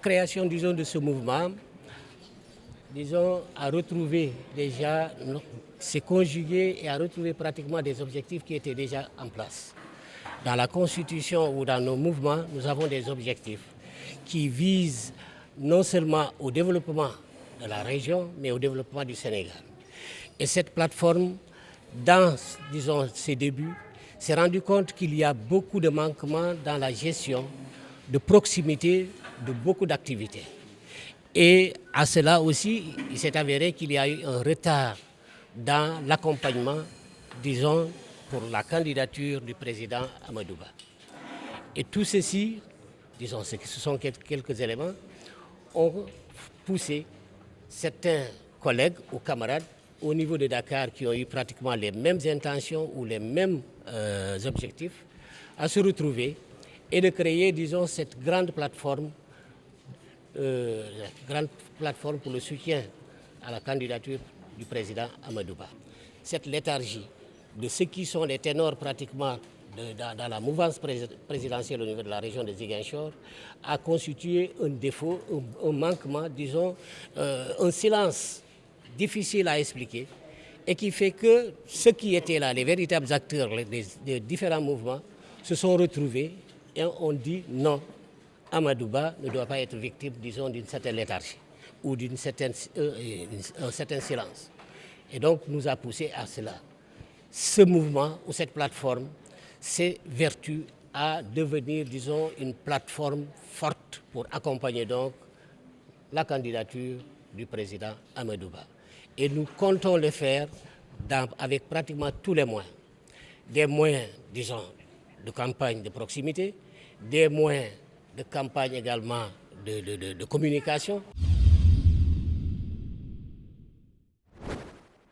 création, disons, de ce mouvement, disons, a retrouvé déjà, s'est conjugué et a retrouvé pratiquement des objectifs qui étaient déjà en place. Dans la Constitution ou dans nos mouvements, nous avons des objectifs qui visent non seulement au développement de la région, mais au développement du Sénégal. Et cette plateforme, dans, disons, ses débuts, s'est rendu compte qu'il y a beaucoup de manquements dans la gestion de proximité de beaucoup d'activités. Et à cela aussi, il s'est avéré qu'il y a eu un retard dans l'accompagnement, disons, pour la candidature du président Amadou Ba. Et tout ceci, disons, ce sont quelques éléments, ont poussé certains collègues ou camarades au niveau de Dakar qui ont eu pratiquement les mêmes intentions ou les mêmes objectifs à se retrouver et de créer, disons, cette grande plateforme pour le soutien à la candidature du président Amadou Ba. Cette léthargie de ceux qui sont les ténors pratiquement dans la mouvance présidentielle au niveau de la région de Ziguinchor a constitué un défaut, un manquement, disons, un silence difficile à expliquer et qui fait que ceux qui étaient là, les véritables acteurs des différents mouvements, se sont retrouvés et ont dit non, Amadou Ba ne doit pas être victime, disons, d'une certaine léthargie ou d'un certain silence. Et donc, nous a poussé à cela. Ce mouvement ou cette plateforme s'est vertu à devenir, disons, une plateforme forte pour accompagner donc la candidature du président Amadou Ba. Et nous comptons le faire avec pratiquement tous les moyens. Des moyens, disons, de campagne de proximité, des moyens de campagne également de communication.